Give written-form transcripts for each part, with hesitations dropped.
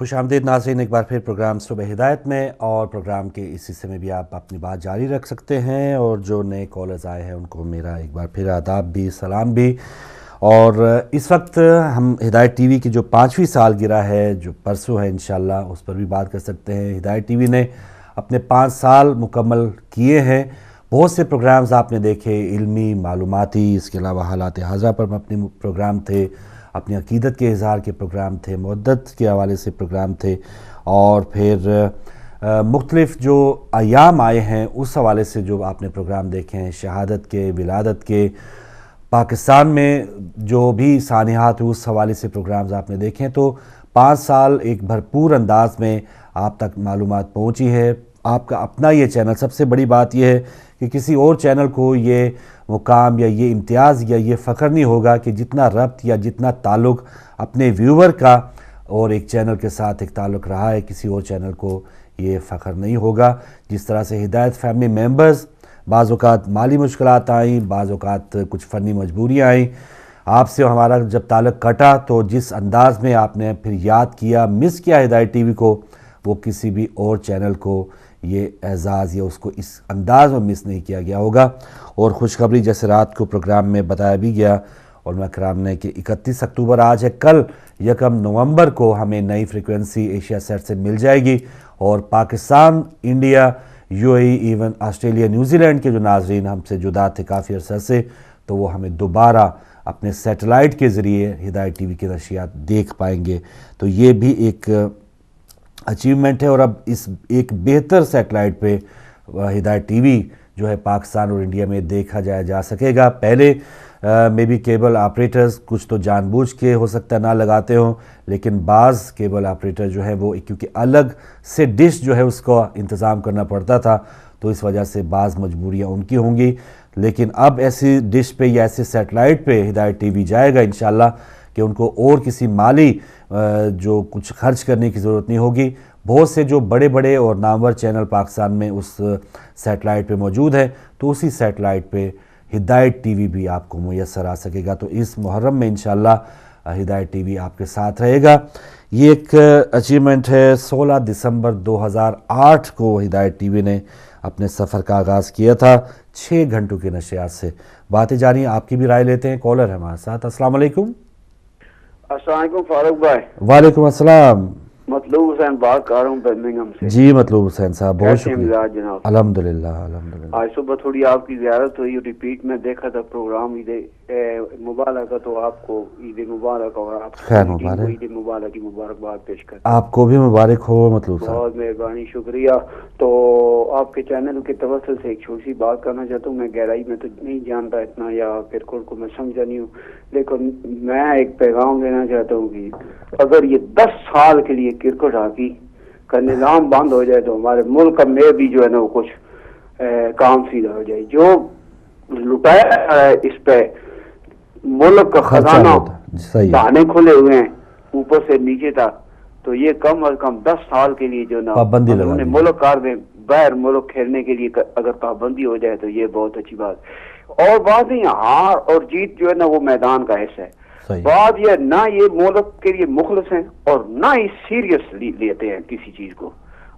खुश आमदीद नाज़रीन, एक बार फिर प्रोग्राम सुबह हिदायत में, और प्रोग्राम के इस हिस्से में भी आप अपनी बात जारी रख सकते हैं। और जो नए कॉलर्स आए हैं उनको मेरा एक बार फिर आदाब भी, सलाम भी। और इस वक्त हम हिदायत टीवी की जो 5वीं सालगिरह है, जो परसों है इंशाल्लाह, उस पर भी बात कर सकते हैं। हिदायत टीवी ने अपने 5 साल मुकम्मल किए हैं। बहुत से प्रोग्राम्स आपने देखे, इल्मी, मालूमाती, इसके अलावा हालात हाज़िरा पर अपने प्रोग्राम थे, अपनी अकीदत के इज़हार के प्रोग्राम थे, मुद्दत के हवाले से प्रोग्राम थे, और फिर मुख्तलिफ़ जो अयाम आए हैं उस हवाले से जो आपने प्रोग्राम देखे हैं, शहादत के, विलादत के, पाकिस्तान में जो भी सानियात हुई उस हवाले से प्रोग्राम्स आपने देखे हैं। तो 5 साल एक भरपूर अंदाज में आप तक मालूमात पहुँची है। आपका अपना ये चैनल, सबसे बड़ी बात यह है कि किसी और चैनल को ये मुकाम या ये इम्तियाज़ या ये फ़ख्र नहीं होगा कि जितना रब्त या जितना ताल्लुक़ अपने व्यूवर का और एक चैनल के साथ एक ताल्लुक़ रहा है, किसी और चैनल को ये फ़ख्र नहीं होगा। जिस तरह से हिदायत फैमिली मेंबर्स, बाज़ औक़ात माली मुश्किलात आई, बाज़ औक़ात कुछ फ़नी मजबूरियाँ आई, आपसे हमारा जब ताल्लुक़ कटा तो जिस अंदाज़ में आपने फिर याद किया, मिस किया हिदायत टीवी को, वो किसी भी और चैनल को ये एज़ाज़ या उसको इस अंदाज़ में मिस नहीं किया गया होगा। और खुशखबरी, जैसे रात को प्रोग्राम में बताया भी गया और मैं कराम ने कि 31 अक्टूबर आज है, कल 1 नवंबर को हमें नई फ्रीक्वेंसी एशिया सेट से मिल जाएगी। और Pakistan, India, UAE, even Australia, New Zealand के जो नाजरीन हमसे जुदा थे काफ़ी अरसा से, तो वो हमें दोबारा अपने सैटेलाइट के ज़रिए हिदायत टीवी की नशियात देख पाएंगे। तो ये भी एक अचीवमेंट है। और अब इस एक बेहतर सैटेलाइट पे हिदायत टीवी जो है पाकिस्तान और इंडिया में देखा जा सकेगा। पहले मे बी केबल ऑपरेटर्स कुछ तो जानबूझ के हो सकता है ना लगाते हों, लेकिन बाज़ केबल ऑपरेटर जो है वो क्योंकि अलग से डिश जो है उसका इंतज़ाम करना पड़ता था, तो इस वजह से बाज़ मजबूरियाँ उनकी होंगी। लेकिन अब ऐसी डिश पे या ऐसे सैटेलाइट पे हिदायत टीवी जाएगा इंशाल्लाह कि उनको और किसी माली जो कुछ खर्च करने की ज़रूरत नहीं होगी। बहुत से जो बड़े बड़े और नामवर चैनल पाकिस्तान में उस सैटेलाइट पे मौजूद है, तो उसी सैटेलाइट पे हिदायत टीवी भी आपको मुयस्सर आ सकेगा। तो इस मुहर्रम में इंशाल्लाह हिदायत टीवी आपके साथ रहेगा। ये एक अचीवमेंट है। 16 दिसंबर 2008 को हिदायत टीवी ने अपने सफ़र का आगाज़ किया था 6 घंटों की नशियात से। बातें जारी, आपकी भी राय लेते हैं। कॉलर है हमारे साथ। अस्सलाम वालेकुम। अस्सलाम वालेकुम फारूक भाई। वालेकुम अस्सलाम। मतलूब हुसैन बात कर रहा हूँ बर्मिंघम से। जी मतलूब हुसैन साहब, बहुत शुक्रिया जनाब। अल्हम्दुलिल्लाह अल्हम्दुलिल्लाह। आज सुबह थोड़ी आपकी ज़ियारत हुई, रिपीट में देखा था प्रोग्राम ईद मुबारक का, तो आपको ईद मुबारक और खैर मुबारक, ईद मुबारक की मुबारकबाद पेश कर। आपको भी मुबारक हो मतलूब साहब। बहुत मेहरबानी, शुक्रिया। तो आपके चैनल के तवस्सुल से एक छोटी सी बात करना चाहता हूँ। मैं गहराई में तो नहीं जानता इतना, या फिर को मैं समझा नहीं हूँ, लेकिन मैं एक पैगाम देना चाहता हूँ कि अगर ये 10 साल के लिए क्रिकेट हॉकी का निज़ाम बंद हो जाए तो हमारे मुल्क में भी जो है ना वो कुछ काम सीधा हो जाए। जो लुटाया है इस पे मुल्क का खजाना, बहाने खुले हुए हैं ऊपर से नीचे तक, तो ये कम अज कम 10 साल के लिए जो ना पाबंदी उन्होंने मुल्क कार में बाहर मुल्क खेलने के लिए अगर पाबंदी हो जाए तो ये बहुत अच्छी बात। और बात नहीं, हार और जीत जो है ना वो मैदान का हिस्सा है। बात ये ना ये मुल्क के लिए मुखलिस हैं और ना ही सीरियसली लेते हैं किसी चीज को।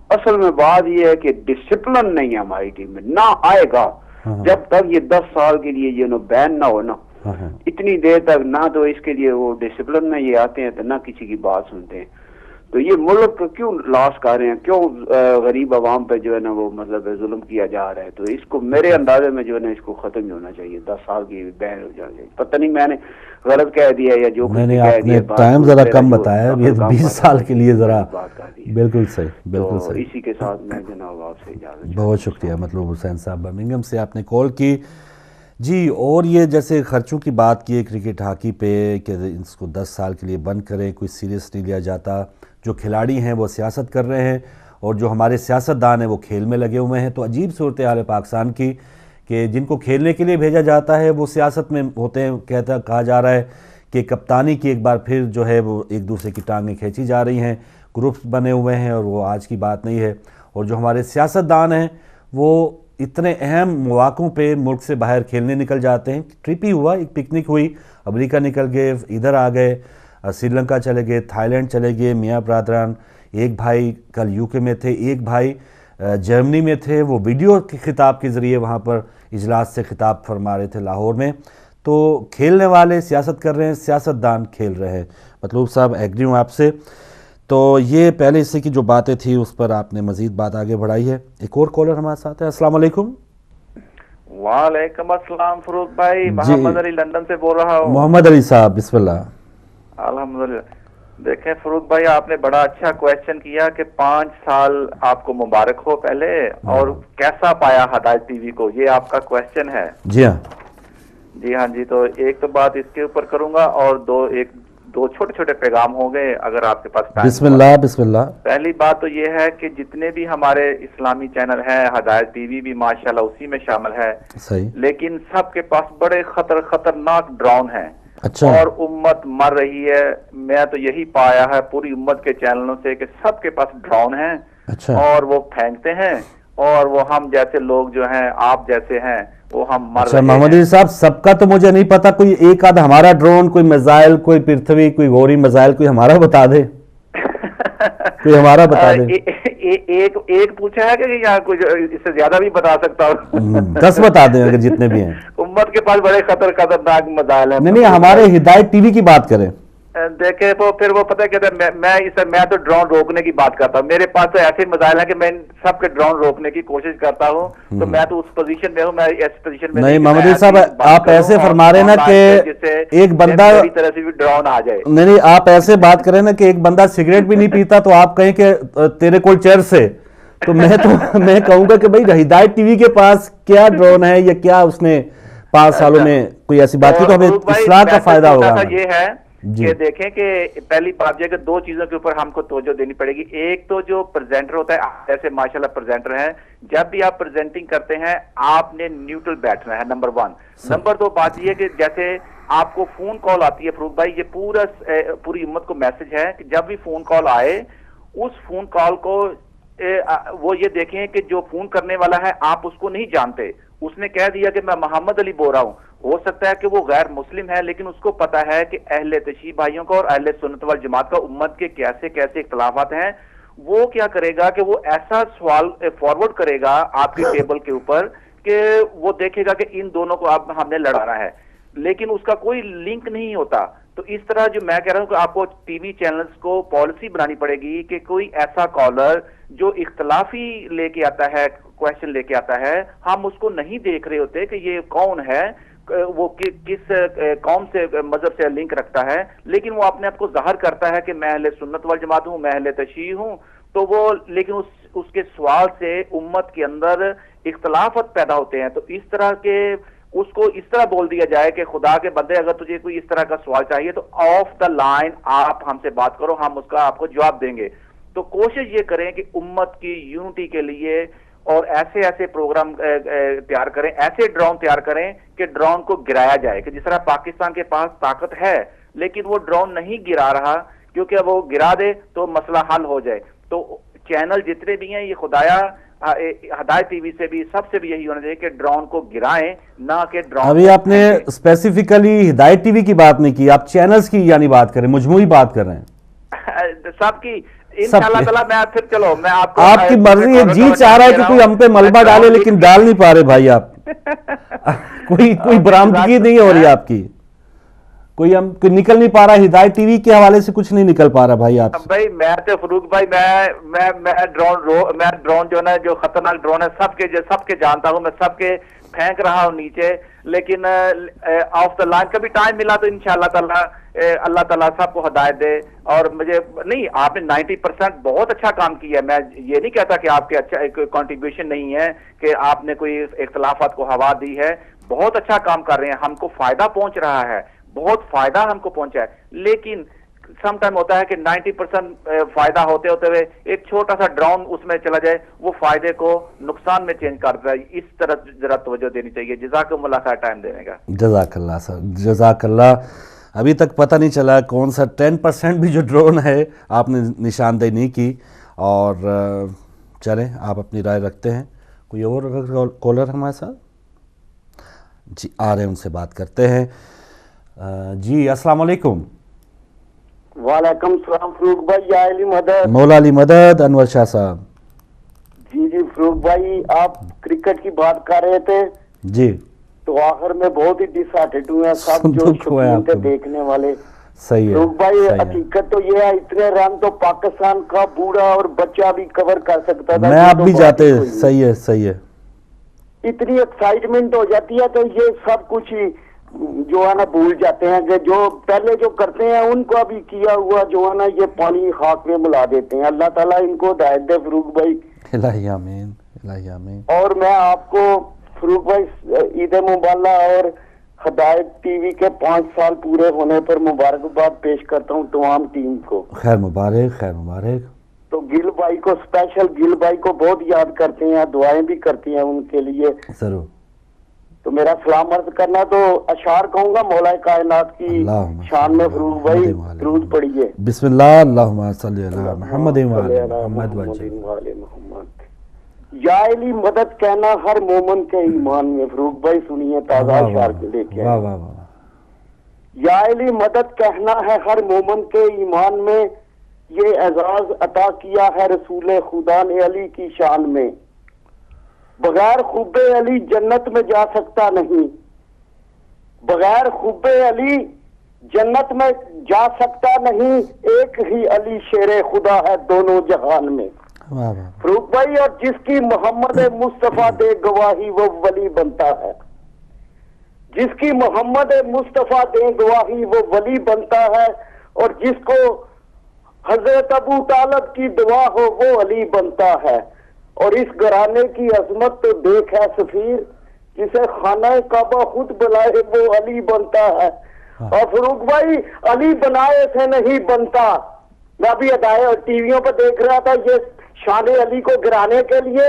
असल में बात ये है कि डिसिप्लिन नहीं है हमारी टीम में, ना आएगा जब तक ये 10 साल के लिए ये बैन ना हो ना, इतनी देर तक ना तो इसके लिए वो डिसिप्लिन में ये आते हैं तो ना किसी की बात सुनते हैं। तो ये मुल्क क्यों लॉस कर रहे हैं, क्यों गरीब आवाम पे जो है ना वो मतलब जुल्म किया जा रहा है। तो इसको मेरे अंदाजे में जो है ना इसको खत्म ही होना चाहिए, 10 साल की बैन हो जाना चाहिए। पता नहीं मैंने गलत कह दिया या जो मैंने आपने टाइम जरा कम बताया, ये 20 साल के लिए जरा बात कर दी। बिल्कुल सही, बिल्कुल सही। इसी के साथ मैं जनाब आपसे इजाजत। बहुत शुक्रिया मतलूब हुसैन साहब बर्मिंघम से आपने कॉल की। जी, और ये जैसे खर्चों की बात की है क्रिकेट हॉकी पे कि इसको 10 साल के लिए बंद करें, कोई सीरियस नहीं लिया जाता। जो खिलाड़ी हैं वो सियासत कर रहे हैं और जो हमारे सियासतदान हैं वो खेल में लगे हुए हैं। तो अजीब सूरत हाल है पाकिस्तान की कि जिनको खेलने के लिए भेजा जाता है वो सियासत में होते हैं। कहा जा रहा है कि कप्तानी की एक बार फिर जो है वो एक दूसरे की टांगें खींची जा रही हैं, ग्रुप्स बने हुए हैं, और वो आज की बात नहीं है। और जो हमारे सियासतदान हैं वो इतने अहम मौक़ों पे मुल्क से बाहर खेलने निकल जाते हैं। ट्रिप ही हुआ, एक पिकनिक हुई, अमेरिका निकल गए, इधर आ गए, श्री लंका चले गए, थाईलैंड चले गए मियाँ ब्रादरान। एक भाई कल यूके में थे, एक भाई जर्मनी में थे, वो वीडियो के खिताब के ज़रिए वहाँ पर इजलास से खिताब फरमा रहे थे लाहौर में। तो खेलने वाले सियासत कर रहे हैं, सियासतदान खेल रहे हैं। मतलूब साहब एग्री हूँ आपसे। तो ये पहले हिस्से की जो बातें थी उस पर आपने मज़ीद बात आगे बढ़ाई है। एक और कॉलर हमारे साथ है। अस्सलाम वालेकुम। वालेकुम अस्सलाम फरूक भाई, मोहम्मद अली लंदन से बोल रहा हूँ। मोहम्मद अली साहब बिस्मिल्लाह। अल्हम्दुलिल्लाह। देखें फरूक भाई, आपने बड़ा अच्छा क्वेश्चन किया कि 5 साल आपको मुबारक हो पहले, और कैसा पाया हिदायत टीवी को, ये आपका क्वेश्चन है। जी हाँ जी। तो एक तो बात इसके ऊपर करूंगा और दो छोटे छोटे पैगाम हो गए अगर आपके पास टाइम। बिस्मिल्लाह बिस्मिल्लाह। पहली बात तो ये है कि जितने भी हमारे इस्लामी चैनल हैं, हिदायत टीवी भी माशाल्लाह उसी में शामिल है, सही, लेकिन सबके पास बड़े खतरनाक ड्रोन हैं। अच्छा। और उम्मत मर रही है। मैं तो यही पाया है पूरी उम्मत के चैनलों से कि सबके पास ड्रोन हैं। अच्छा। और वो फेंकते हैं, और वो हम जैसे लोग जो हैं, आप जैसे हैं, वो हम मर रहे हैं। मोहम्मद अली साहब, सबका तो मुझे नहीं पता, कोई एक आध हमारा ड्रोन, कोई मिसाइल, कोई पृथ्वी, कोई गौरी मिसाइल, कोई हमारा बता दे। कोई हमारा बता दे। एक पूछा है कि यहाँ कुछ इससे ज्यादा भी बता सकता हूँ। 10 बता दें अगर जितने भी हैं। उम्मत के पास बड़े खतरनाक मिसाइल है। नहीं, हमारे हिदायत टीवी की बात करें। देखे वो फिर वो पता कहते हैं, मैं तो ड्रोन रोकने की बात करता हूँ। मेरे पास तो ऐसे मिसाइल है कि मैं सबके ड्रोन रोकने की कोशिश करता हूँ। तो मैं तो उस पोजीशन में हूँ, मैं इस पोजीशन में नहीं। मोहम्मद अली साहब, आप ऐसे फरमा रहे ना कि एक बंदा तरह से भी ड्रोन आ जाए। नहीं, आप ऐसे बात करें ना कि एक बंदा सिगरेट भी नहीं पीता तो आप कहें कि तेरे कोल चर्च है, तो मैं कहूंगा कि भाई हिदायत टीवी के पास क्या ड्रोन है या क्या उसने 5 सालों में कोई ऐसी बात की, तो हमें इस्लाह का फायदा होगा। ये है कि देखें कि पहली बात यह कि 2 चीजों के ऊपर हमको तवज्जो देनी पड़ेगी। एक तो जो प्रेजेंटर होता है, जैसे माशाल्लाह प्रेजेंटर हैं, जब भी आप प्रेजेंटिंग करते हैं आपने न्यूट्रल बैठना है, नंबर 1। नंबर 2 बात यह कि जैसे आपको फोन कॉल आती है फरूक भाई, ये पूरी उम्मत को मैसेज है कि जब भी फोन कॉल आए, उस फोन कॉल को वो ये देखें कि जो फोन करने वाला है आप उसको नहीं जानते। उसने कह दिया कि मैं मोहम्मद अली बोल रहा हूं, हो सकता है कि वो गैर मुस्लिम है, लेकिन उसको पता है कि अहले तशय्युई भाइयों का और अहले सुन्नत वल जमात का उम्मत के कैसे कैसे इख्तलाफात हैं। वो क्या करेगा कि वो ऐसा सवाल फॉरवर्ड करेगा आपकी टेबल के ऊपर कि वो देखेगा कि इन दोनों को अब हमने लड़ाना है, लेकिन उसका कोई लिंक नहीं होता। तो इस तरह जो मैं कह रहा हूं कि आपको टीवी चैनल्स को पॉलिसी बनानी पड़ेगी कि कोई ऐसा कॉलर जो इख्तलाफी लेके आता है, क्वेश्चन लेके आता है, हम उसको नहीं देख रहे होते कि ये कौन है, वो किस कौम से मजहब से लिंक रखता है, लेकिन वो अपने आप को जाहिर करता है कि मैं अहले सुन्नत वल जमात हूं, मैं अहले तशय्युई हूं। तो वो लेकिन उसके सवाल से उम्मत के अंदर इख्तलाफत पैदा होते हैं। तो इस तरह के उसको इस तरह बोल दिया जाए कि खुदा के बंदे, अगर तुझे कोई इस तरह का सवाल चाहिए तो ऑफ द लाइन आप हमसे बात करो, हम उसका आपको जवाब देंगे। तो कोशिश ये करें कि उम्मत की यूनिटी के लिए और ऐसे प्रोग्राम तैयार करें, ऐसे ड्रोन तैयार करें कि ड्रोन को गिराया जाए। कि जिस तरह पाकिस्तान के पास ताकत है लेकिन वो ड्रोन नहीं गिरा रहा, क्योंकि वो गिरा दे तो मसला हल हो जाए। तो चैनल जितने भी हैं, ये खुदाया हिदायत टीवी से भी, सबसे भी यही होना चाहिए कि ड्रोन को गिराएं, ना कि ड्रोन। अभी आपने स्पेसिफिकली हिदायत टीवी की बात नहीं की, आप चैनल्स की यानी बात करें, मजमूई बात कर रहे हैं सबकी। इंशाअल्लाह ताला मैं फिर चलो मैं आपको, आपकी मर्जी है, जी चाह रहा है कि कोई हम पे मलबा डाले, लेकिन डाल नहीं पा रहे भाई आप। कोई बरामदगी नहीं हो रही आपकी, कोई निकल नहीं पा रहा। हिदायत टीवी के हवाले से कुछ नहीं निकल पा रहा भाई आप। भाई मैं तो फरूक भाई मैं ड्रोन जो ना, जो खतरनाक ड्रोन है, सबके जानता हूँ, मैं सबके फेंक रहा हूँ नीचे, लेकिन ऑफ द लाइन कभी टाइम मिला तो इंशाअल्लाह ताला अल्लाह ताला सबको हिदायत दे। और मुझे नहीं, आपने 90% बहुत अच्छा काम किया। मैं ये नहीं कहता कि आपके अच्छा कंट्रीब्यूशन नहीं है, कि आपने कोई इख्तलाफात को हवा दी है, बहुत अच्छा काम कर रहे हैं, हमको फायदा पहुंच रहा है, बहुत फायदा हमको पहुंचा है। लेकिन सम टाइम होता है कि 90% फायदा होते हुए एक छोटा सा ड्रोन उसमें चला जाए, वो फायदे को नुकसान में चेंज कर देता है। इस तरह जरा तवज्जो देनी चाहिए। जज़ाकल्लाह खैर टाइम देने का। जज़ाकल्लाह सर, जज़ाकल्लाह। अभी तक पता नहीं चला कौन सा 10% भी जो ड्रोन है आपने निशानदेही नहीं की। और चलें, आप अपनी राय रखते हैं। कोई और कॉलर हमारे साथ जी आ रहे हैं, उनसे बात करते हैं। जी अस्सलाम वालेकुम। وعلیکم السلام فروغ بھائی، یا علی مدد، مولا علی مدد، انور شاہ صاحب. جی فروغ بھائی، آپ کرکٹ کی بات کر رہے تھے جی، تو آخر میں بہت ہی ڈسہارٹیڈ ہوئے ہیں سب جو دکھ ہوا ہے شوقین آپ تھے کو. دیکھنے والے. صحیح ہے، فروغ بھائی صحیح ہے. حقیقت تو یہ ہے، اتنے رن تو پاکستان کا بوڑھا اور بچہ بھی کور کر سکتا تھا. میں یہ آپ تو بھی بات جاتے. ہی کوئی نہیں. صحیح ہے، صحیح ہے. اتنی ایکسائٹمنٹ ہو جاتی ہے تو یہ سب کچھ ہی جو ہے نا بھول جاتے ہیں کہ جو پہلے جو کرتے ہیں ان کو ابھی کیا ہوا جو ہے نا یہ پانی خاک میں ملا دیتے ہیں. اللہ تعالیٰ ان کو ہدایت دے فروغ بھائی. الہی آمین، الہی آمین. اور میں آپ کو فروغ بھائی عید مبارک اور ہدایت ٹی وی کے 5 سال پورے ہونے پر مبارکباد پیش کرتا ہوں تمام ٹیم کو. خیر مبارک، خیر مبارک. تو گل بھائی کو اسپیشل، گل بھائی کو بہت یاد کرتے ہیں، دعائیں بھی کرتی ہیں ان کے لیے. ضرور. تو میرا سلام عرض کرنا، تو اشعار کہوں گا مولا کائنات کی شان میں. فروغ بھائی درود پڑھیے. بسم اللہ، اللہم صلی علی محمد وعلی محمد محمد. یا علی مدد کہنا ہر مومن کے ایمان میں. فروغ بھائی سنیے تازہ اشعار کے لے کے. واہ واہ واہ. یا علی مدد کہنا ہے ہر مومن کے ایمان میں، یہ اعزاز عطا کیا ہے رسول خدا نے علی کی شان میں. بغیر خوب علی جنت میں جا سکتا نہیں، بغیر خوب علی جنت میں جا سکتا نہیں، ایک ہی علی شیر خدا ہے دونوں جہان میں. فروغ بھائی اور جس کی محمد مصطفیٰ دے گواہی وہ ولی بنتا ہے، جس کی محمد مصطفیٰ دے گواہی وہ ولی بنتا ہے، اور جس کو حضرت ابو طالب کی دعا ہو وہ علی بنتا ہے. اور اس گھرانے کی عظمت تو دیکھ ہے سفیر، جسے خانہ کعبہ خود بلائے وہ علی بنتا ہے. اور فروغ بھائی علی بنائے سے نہیں بنتا. میں ابھی ٹی ویوں پہ دیکھ رہا تھا، یہ شان علی کو گرانے کے لیے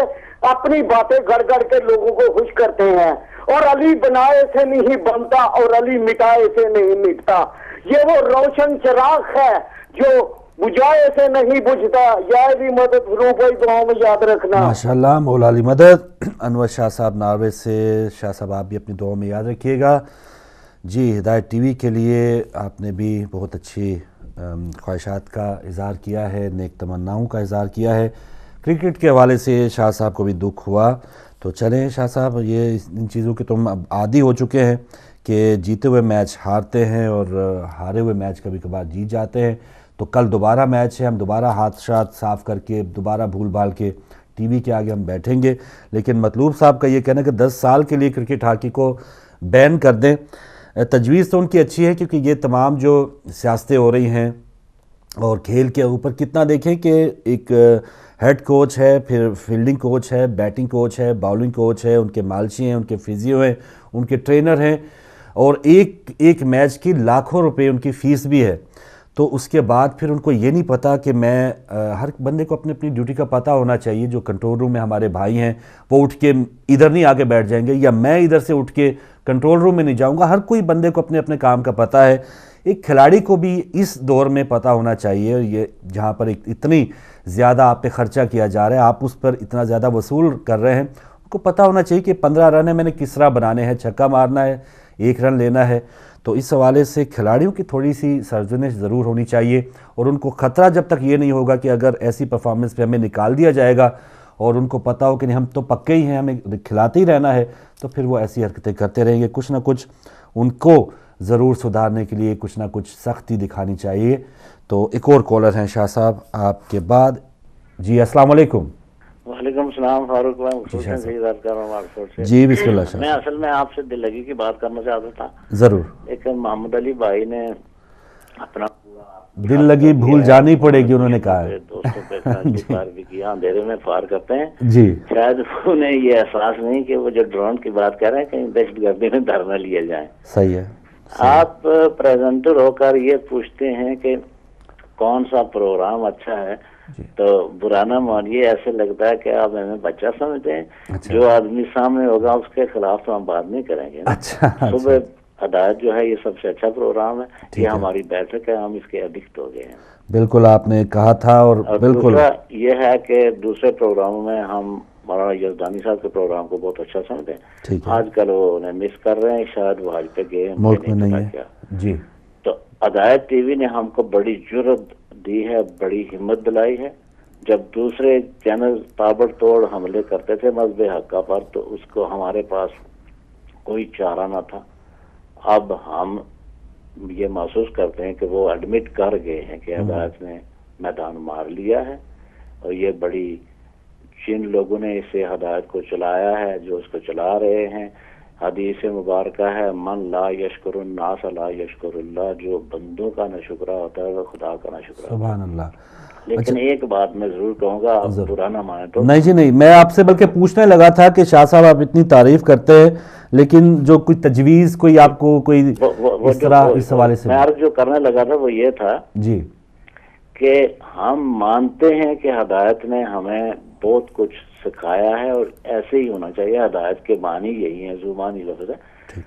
اپنی باتیں گڑ گڑ کے لوگوں کو خوش کرتے ہیں. اور علی بنائے سے نہیں بنتا اور علی مٹائے سے نہیں مٹتا. یہ وہ روشن چراغ ہے جو بجھائے سے نہیں بجھتا. یا علی مدد فروغ بھائی دعاؤں میں یاد رکھنا. ماشاءاللہ، مولا علی مدد. انور شاہ صاحب ناروے سے. شاہ صاحب آپ بھی اپنی دعاؤں میں یاد رکھیے گا. جی، ہدایت ٹی وی کے لیے آپ نے بھی بہت اچھی خواہشات کا اظہار کیا ہے، نیک تمناؤں کا اظہار کیا ہے. کرکٹ کے حوالے سے شاہ صاحب کو بھی دکھ ہوا. تو چلیں شاہ صاحب، یہ ان چیزوں کے تم اب عادی ہو چکے ہیں کہ جیتے ہوئے میچ ہارتے ہیں اور ہارے ہوئے میچ کبھی کبھار جیت جاتے ہیں. تو کل دوبارہ میچ ہے، ہم دوبارہ ہاتھ شاتھ صاف کر کے دوبارہ بھول بھال کے ٹی وی کے آگے ہم بیٹھیں گے. لیکن مطلوب صاحب کا یہ کہنا ہے کہ 10 سال کے لیے کرکٹ ہاکی کو بین کر دیں. تجویز تو ان کی اچھی ہے، کیونکہ یہ تمام جو سیاستیں ہو رہی ہیں اور کھیل کے اوپر کتنا دیکھیں کہ ایک ہیڈ کوچ ہے، پھر فیلڈنگ کوچ ہے، بیٹنگ کوچ ہے، باؤلنگ کوچ ہے، ان کے مالشی ہیں، ان کے فزیو ہیں، ان کے ٹرینر ہیں، اور ایک میچ کی لاکھوں روپے ان کی فیس بھی ہے. تو اس کے بعد پھر ان کو یہ نہیں پتا کہ میں ہر بندے کو اپنی اپنی ڈیوٹی کا پتہ ہونا چاہیے. جو کنٹرول روم میں ہمارے بھائی ہیں وہ اٹھ کے ادھر نہیں آگے بیٹھ جائیں گے، یا میں ادھر سے اٹھ کے کنٹرول روم میں نہیں جاؤں گا. ہر کوئی بندے کو اپنے اپنے کام کا پتہ ہے. ایک کھلاڑی کو بھی اس دور میں پتہ ہونا چاہیے، یہ جہاں پر اتنی زیادہ آپ پہ خرچہ کیا جا رہا ہے، آپ اس پر اتنا زیادہ وصول کر رہے ہیں، ان کو پتہ ہونا چاہیے کہ 15 رن ہے، میں نے کس طرح بنانے ہیں، چھکا مارنا ہے، 1 رن لینا ہے. تو اس حوالے سے کھلاڑیوں کی تھوڑی سی سرزنش ضرور ہونی چاہیے، اور ان کو خطرہ جب تک یہ نہیں ہوگا کہ اگر ایسی پرفارمنس پہ ہمیں نکال دیا جائے گا اور ان کو پتہ ہو کہ نہیں ہم تو پکے ہی ہیں، ہمیں کھلاتے ہی رہنا ہے، تو پھر وہ ایسی حرکتیں کرتے رہیں گے. کچھ نہ کچھ ان کو ضرور سدھارنے کے لیے کچھ نہ کچھ سختی دکھانی چاہیے. تو ایک اور کالر ہیں شاہ صاحب آپ کے بعد. جی السلام علیکم. وعلیکم السلام فاروق بھائی. جی بسم اللہ شاہ. میں اصل میں آپ سے دل لگی کی بات کرنا چاہتا تھا. ضرور. لیکن محمد علی بھائی نے اپنا دل لگی بھول جانی پڑے گی، انہوں نے کہا ہے. دوستوں پہ فار بھی کیا، اندھیرے میں فار کرتے ہیں. جی شاید انہیں یہ احساس نہیں کہ وہ جو ڈرون کی بات کر رہے ہیں کہیں دہشت گردی میں دھرنا لیا جائے. صحیح ہے. آپ پریزنٹر ہو کر یہ پوچھتے ہیں کہ کون سا پروگرام اچھا ہے، تو برا نہ مانیے، ایسے لگتا ہے کہ آپ ہمیں بچہ سمجھتے ہیں. جو آدمی سامنے ہوگا اس کے خلاف تو ہم بات نہیں کریں گے. صبح ہدایت جو ہے یہ سب سے اچھا پروگرام ہے، یہ ہماری بیٹھک ہے، ہم اس کے ایڈکٹ ہو گئے ہیں. بالکل آپ نے کہا تھا. اور بالکل یہ ہے کہ دوسرے پروگراموں میں ہم مولانا یزدانی صاحب کے پروگرام کو بہت اچھا سمجھتے ہیں. آج کل وہ انہیں مس کر رہے ہیں، شاید وہ حج پہ گئے ملک میں نہیں ہے. جی تو ہدایت ٹی وی نے ہم کو بڑی جرت دی ہے، بڑی ہمت دلائی ہے. جب دوسرے چینل تابڑ توڑ حملے کرتے تھے مذہب حقہ پر تو اس کو ہمارے پاس کوئی چارہ نہ تھا. اب ہم یہ محسوس کرتے ہیں کہ وہ ایڈمٹ کر گئے ہیں کہ ہدایت نے میدان مار لیا ہے، اور یہ بڑی جن لوگوں نے اسے ہدایت کو چلایا ہے، جو اس کو چلا رہے ہیں، حدیث مبارکہ ہے من لا یشکر الناس لا یشکر اللہ، جو بندوں کا نہ شکرہ ہوتا ہے وہ خدا کا نہ شکرہ. سبحان اللہ. لیکن ایک بات میں ضرور کہوں گا، آپ برا نہ مانیں تو. نہیں جی نہیں، میں آپ سے بلکہ پوچھنے لگا تھا کہ شاہ صاحب آپ اتنی تعریف کرتے ہیں لیکن جو کوئی تجویز کوئی آپ کو کوئی اس طرح اس حوالے سے. میں عرض جو کرنے لگا تھا وہ یہ تھا جی کہ ہم مانتے ہیں کہ ہدایت نے ہمیں بہت کچھ سکھایا ہے اور ایسے ہی ہونا چاہیے. ہدایت کے معنی یہی ہیں، زبانی لفظ ہے.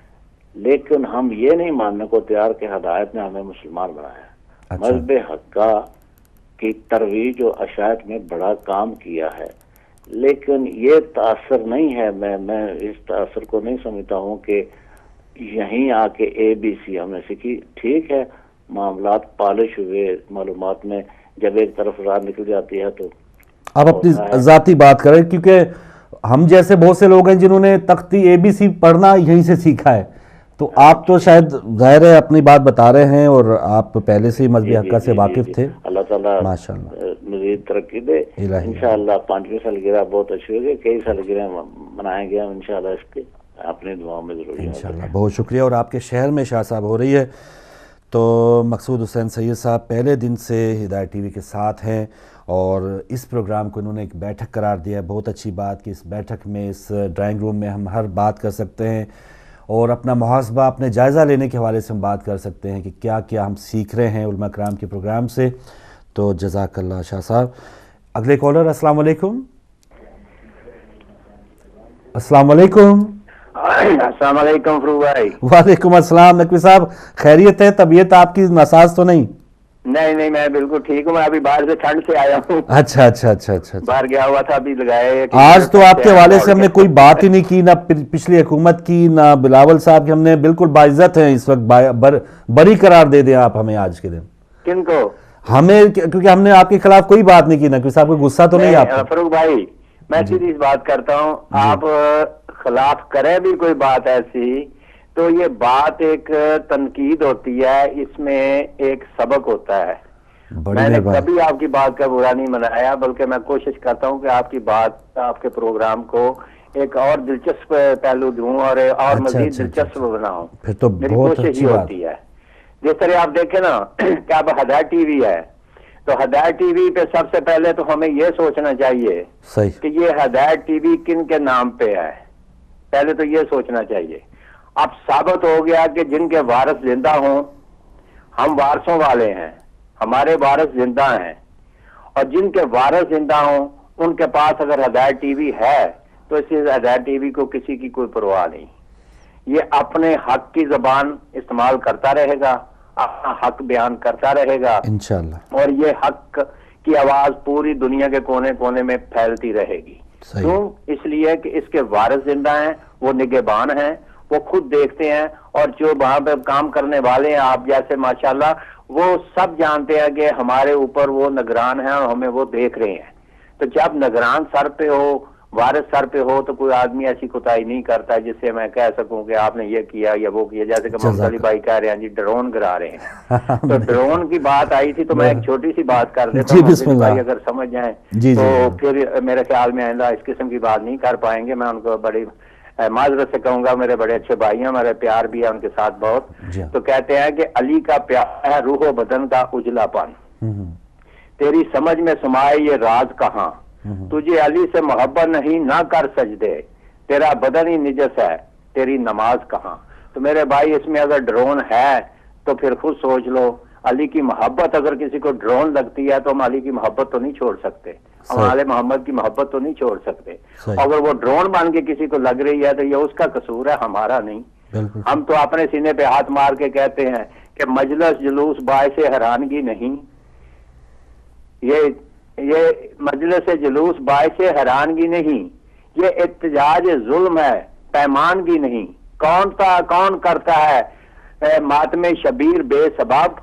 لیکن ہم یہ نہیں ماننے کو تیار کہ ہدایت نے ہمیں مسلمان بنایا. مذہب حقہ کی ترویج و اشاعت میں بڑا کام کیا ہے، لیکن یہ تاثر نہیں ہے. میں اس تاثر کو نہیں سمجھتا ہوں کہ یہیں آ کے اے بی سی ہم نے سیکھی. ٹھیک ہے، معاملات پالش ہوئے، معلومات میں جب ایک طرف راہ نکل جاتی ہے تو آپ اپنی ذاتی بات کریں، کیونکہ ہم جیسے بہت سے لوگ ہیں جنہوں نے تختی اے بی سی پڑھنا یہیں سے سیکھا ہے، تو آپ تو شاید ظاہر ہے اپنی بات بتا رہے ہیں اور آپ پہلے سے ہی مذہبی حقہ سے واقف تھے. اللہ تعالیٰ ماشاءاللہ مزید ترقی دے. انشاءاللہ 5ویں سالگرہ بہت اچھی ہوگی، کئی سالگرہ منائیں گے ہم انشاءاللہ. اس کے اپنی دعاؤں میں ضرور انشاءاللہ. بہت شکریہ. اور آپ کے شہر میں شاہ صاحب ہو رہی ہے تو مقصود حسین سید صاحب پہلے دن سے ہدایت ٹی وی کے ساتھ ہیں اور اس پروگرام کو انہوں نے ایک بیٹھک قرار دیا ہے. بہت اچھی بات کہ اس بیٹھک میں، اس ڈرائنگ روم میں ہم ہر بات کر سکتے ہیں اور اپنا محاسبہ، اپنے جائزہ لینے کے حوالے سے ہم بات کر سکتے ہیں کہ کیا کیا ہم سیکھ رہے ہیں علماء کرام کے پروگرام سے. تو جزاک اللہ شاہ صاحب. اگلے کالر السلام علیکم. السلام علیکم. السلام علیکم فرو بھائی. وعلیکم السلام. نقوی صاحب خیریت ہے؟ طبیعت آپ کی ناساز تو نہیں؟ نہیں میں بالکل ٹھیک ہوں. میں ابھی باہر سے ٹھنڈ سے آیا ہوں. اچھا اچھا اچھا اچھا. باہر گیا ہوا تھا ابھی لگائے. آج تو آپ کے حوالے سے ہم نے کوئی بات ہی نہیں کی، نہ پچھلی حکومت کی نہ بلاول صاحب کی. ہم نے بالکل باعزت ہیں اس وقت، بری قرار دے دیں آپ ہمیں آج کے دن. کن کو؟ ہمیں، کیونکہ ہم نے آپ کے خلاف کوئی بات نہیں کی. نقوی صاحب کو غصہ تو نہیں آپ؟ فروغ بھائی میں سیدھی بات کرتا ہوں، آپ خلاف کریں بھی کوئی بات ایسی تو یہ بات ایک تنقید ہوتی ہے، اس میں ایک سبق ہوتا ہے. میں نے کبھی آپ کی بات کا برا نہیں منایا، بلکہ میں کوشش کرتا ہوں کہ آپ کی بات، آپ کے پروگرام کو ایک اور دلچسپ پہلو دوں اور مزید دلچسپ بناؤں. میری کوشش یہ ہوتی ہے. جس طرح آپ دیکھیں نا کہ اب ہدایت ٹی وی ہے تو ہدایت ٹی وی پہ سب سے پہلے تو ہمیں یہ سوچنا چاہیے کہ یہ ہدایت ٹی وی کن کے نام پہ ہے. پہلے تو یہ سوچنا چاہیے. اب ثابت ہو گیا کہ جن کے وارث زندہ ہوں، ہم وارثوں والے ہیں، ہمارے وارث زندہ ہیں، اور جن کے وارث زندہ ہوں ان کے پاس اگر ہدایت ٹی وی ہے تو اس ہدایت ٹی وی کو کسی کی کوئی پرواہ نہیں. یہ اپنے حق کی زبان استعمال کرتا رہے گا، اپنا حق بیان کرتا رہے گا انشاءاللہ، اور یہ حق کی آواز پوری دنیا کے کونے کونے میں پھیلتی رہے گی. کیوں؟ اس لیے کہ اس کے وارث زندہ ہیں، وہ نگہبان ہیں، وہ خود دیکھتے ہیں، اور جو وہاں پہ کام کرنے والے ہیں آپ جیسے ماشاءاللہ، وہ سب جانتے ہیں کہ ہمارے اوپر وہ نگران ہیں اور ہمیں وہ دیکھ رہے ہیں. تو جب نگران سر پہ ہو، وارث سر پہ ہو، تو کوئی آدمی ایسی کوتاہی نہیں کرتا جس سے میں کہہ سکوں کہ آپ نے یہ کیا یا وہ کیا. جیسے کہ محمد علی بھائی کہہ رہے ہیں جی ڈرون گرا رہے ہیں، تو ڈرون کی بات آئی تھی تو میں ایک چھوٹی سی بات کر دیتا ہوں بھائی، اگر سمجھ جائیں تو پھر میرے خیال میں آئندہ اس قسم کی بات نہیں کر پائیں گے. میں ان کو بڑی معذرت سے کہوں گا، میرے بڑے اچھے بھائی ہیں، میرے پیار بھی ہے ان کے ساتھ بہت. تو کہتے ہیں کہ علی کا پیار ہے روح و بدن کا اجلا پن، تیری سمجھ میں سمائے یہ راز کہاں، تجھے علی سے محبت نہیں نہ کر سجدے، تیرا بدن ہی نجس ہے تیری نماز کہاں. تو میرے بھائی اس میں اگر ڈرون ہے تو پھر خود سوچ لو، علی کی محبت اگر کسی کو ڈرون لگتی ہے تو ہم علی کی محبت تو نہیں چھوڑ سکتے، ہم آل محمد کی محبت تو نہیں چھوڑ سکتے. اگر وہ ڈرون بن کے کسی کو لگ رہی ہے تو یہ اس کا قصور ہے، ہمارا نہیں. ہم تو اپنے سینے پہ ہاتھ مار کے کہتے ہیں کہ مجلس جلوس باعث حیرانگی نہیں، یہ مجلس جلوس باعث حیرانگی نہیں، یہ احتجاج ظلم ہے پیمانگی نہیں. کون کرتا ہے मातम शबीर बेसबाब,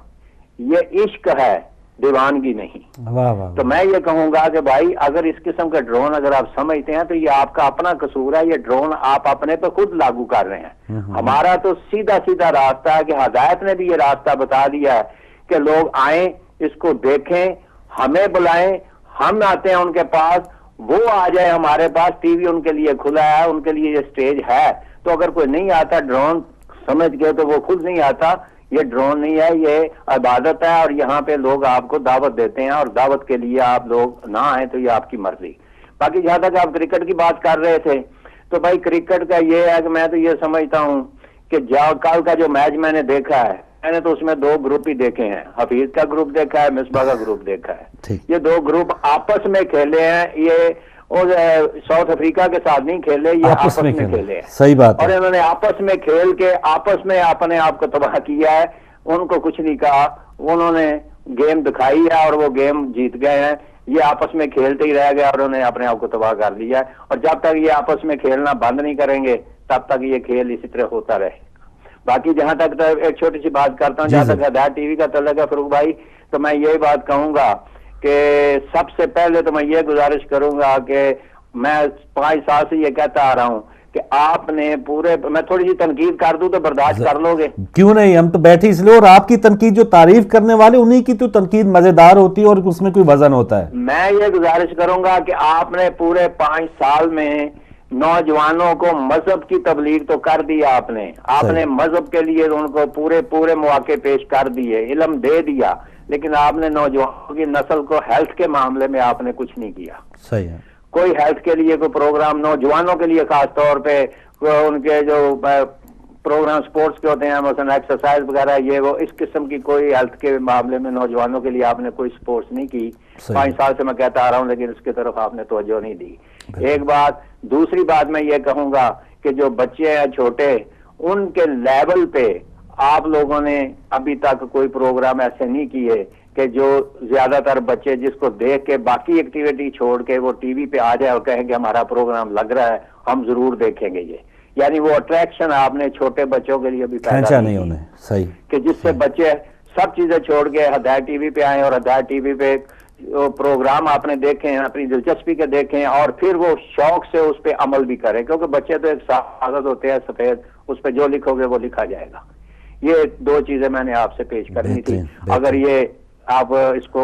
ये इश्क है दीवानगी नहीं। वाह वाह। तो मैं ये कहूंगा कि भाई अगर इस किस्म के ड्रोन अगर आप समझते हैं तो ये आपका अपना कसूर है, ये ड्रोन आप अपने पे खुद लागू कर रहे हैं। हमारा तो सीधा सीधा रास्ता है कि हिदायत ने भी ये रास्ता बता दिया है कि लोग आए, इसको देखें, हमें बुलाएं, हम आते हैं उनके पास, वो आ जाए हमारे पास, टीवी उनके लिए खुला है, उनके लिए ये स्टेज है। तो अगर कोई नहीं आता ड्रोन समझ के तो वो खुद नहीं आता। ये ड्रोन नहीं है, ये इबादत है, और यहाँ पे लोग आपको दावत देते हैं, और दावत के लिए आप लोग ना आए तो ये आपकी मर्जी। बाकी जहां तक आप क्रिकेट की बात कर रहे थे, तो भाई क्रिकेट का ये है कि मैं तो ये समझता हूँ कि कल का जो मैच मैंने देखा है, मैंने तो उसमें 2 ग्रुप ही देखे हैं, हफीज का ग्रुप देखा है, मिसबा का ग्रुप देखा है। ये 2 ग्रुप आपस में खेले हैं, ये और साउथ अफ्रीका के साथ नहीं खेले, ये आपस में खेले हैं। सही बात है। और इन्होंने आपस में खेल के आपस में अपने आप को तबाह किया है, उनको कुछ नहीं कहा, उन्होंने गेम दिखाई है और वो गेम जीत गए हैं। ये आपस में खेलते ही रह गए और उन्होंने अपने आप को तबाह कर लिया है। और जब तक ये आपस में खेलना बंद नहीं करेंगे तब तक ये खेल इसी तरह होता रहे। बाकी जहां तक तो एक छोटी सी बात करता हूँ, जहां तक हिदायत टीवी का तल्लुक है फरूक भाई, तो मैं यही बात कहूंगा कि सबसे पहले तो मैं ये गुजारिश करूंगा कि मैं 5 साल से ये कहता आ रहा हूं कि आपने पूरे, मैं थोड़ी सी तनकीद कर दूं तो बर्दाश्त कर लोगे? क्यों नहीं, हम तो बैठे इसलिए, और आपकी तनकीद जो तारीफ करने वाले उन्हीं की तो तनकीद मजेदार होती है और उसमें कोई वजन होता है। मैं ये गुजारिश करूंगा कि आपने पूरे 5 साल में नौजवानों को मजहब की तबलीग तो कर दिया, आपने मजहब के लिए उनको पूरे मौके पेश कर दिए, इल्म दे दिया, लेकिन आपने नौजवानों की नस्ल को हेल्थ के मामले में आपने कुछ नहीं किया। सही है। कोई हेल्थ के लिए कोई प्रोग्राम नौजवानों के लिए खास तौर पे उनके जो प्रोग्राम स्पोर्ट्स के होते हैं, मसलन एक्सरसाइज वगैरह, ये वो इस किस्म की कोई हेल्थ के मामले में नौजवानों के लिए आपने कोई स्पोर्ट्स नहीं की। 5 साल से मैं कहता आ रहा हूँ, लेकिन इसकी तरफ आपने तवज्जो नहीं दी। एक बात। दूसरी बात मैं ये कहूंगा कि जो बच्चे हैं छोटे, उनके लेवल पे आप लोगों ने अभी तक कोई प्रोग्राम ऐसे नहीं किए कि जो ज्यादातर बच्चे जिसको देख के बाकी एक्टिविटी छोड़ के वो टीवी पे आ जाए और कहें कि हमारा प्रोग्राम लग रहा है, हम जरूर देखेंगे ये। यानी वो अट्रैक्शन आपने छोटे बच्चों के लिए भी पैदा नहीं होने, सही, कि जिससे बच्चे सब चीजें छोड़ के हिदायत टीवी पे आए और हिदायत टीवी पे प्रोग्राम आपने देखे हैं, अपनी दिलचस्पी के देखें, और फिर वो शौक से उस पर अमल भी करें, क्योंकि बच्चे तो एक कागज होते हैं सफेद, उस पर जो लिखोगे वो लिखा जाएगा। ये 2 चीजें मैंने आपसे पेश करनी थी। अगर ये आप इसको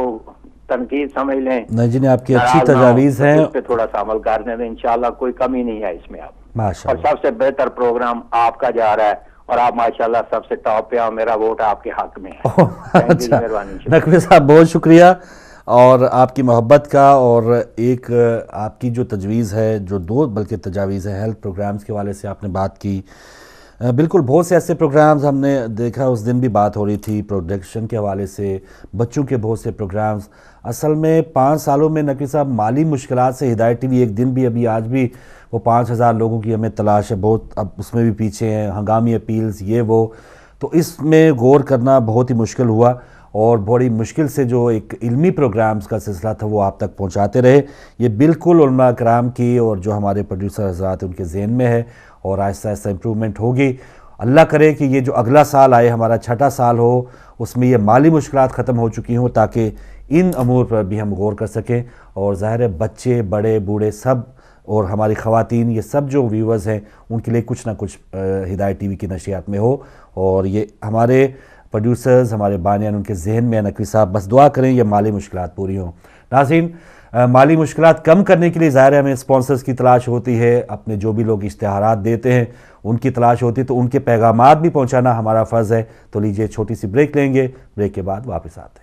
तनकीद समझ लें, नहीं जी, आपकी अच्छी तजावीज है, इस पे थोड़ा सा अमल करने दें, इंशाल्लाह कोई कमी नहीं है इसमें। आप और सबसे बेहतर प्रोग्राम आपका जा रहा है, और आप माशाल्लाह सबसे टॉप पे, और मेरा वोट आपके हक में है। अच्छा, नकवी साहब बहुत शुक्रिया, और आपकी मोहब्बत का, और एक आपकी जो तजवीज़ है, जो 2 बल्कि तजावीज़ है हेल्थ प्रोग्राम्स के वाले से आपने बात की। बिल्कुल, बहुत से ऐसे प्रोग्राम्स हमने देखा, उस दिन भी बात हो रही थी प्रोडक्शन के हवाले से, बच्चों के बहुत से प्रोग्राम्स। असल में 5 सालों में नकवी साहब माली मुश्किलात से हिदायत टीवी एक दिन भी, अभी आज भी वो 5000 लोगों की हमें तलाश है, बहुत अब उसमें भी पीछे हैं, हंगामी अपील्स ये वो, तो इसमें गौर करना बहुत ही मुश्किल हुआ, और बड़ी मुश्किल से जो एक इल्मी प्रोग्राम्स का सिलसिला था वो आप तक पहुंचाते रहे। ये बिल्कुल उलमा कराम की और जो हमारे प्रोड्यूसर हज़रात उनके ज़हन में है, और आहिस्ता आहिस्ता इम्प्रूवमेंट होगी। अल्लाह करे कि ये जो अगला साल आए, हमारा 6ठा साल हो, उसमें ये माली मुश्किलात ख़त्म हो चुकी हों, ताकि इन अमूर पर भी हम गौर कर सकें। और ज़ाहिर है बच्चे, बड़े, बूढ़े सब, और हमारी ख़वातीन, ये सब जो व्यूवर्स हैं उनके लिए कुछ ना कुछ हिदायत टीवी की नशियात में हो, और ये हमारे प्रोड्यूसर्स, हमारे बानियान, उनके जहन में नकवी साहब बस दुआ करें ये माली मुश्किलात पूरी हों। नाज़रीन, माली मुश्किलात कम करने के लिए ज़ाहिर है हमें स्पॉन्सर्स की तलाश होती है, अपने जो भी लोग इश्तिहारात देते हैं उनकी तलाश होती है, तो उनके पैगामात भी पहुँचाना हमारा फ़र्ज़ है। तो लीजिए छोटी सी ब्रेक लेंगे, ब्रेक के बाद वापस आते हैं।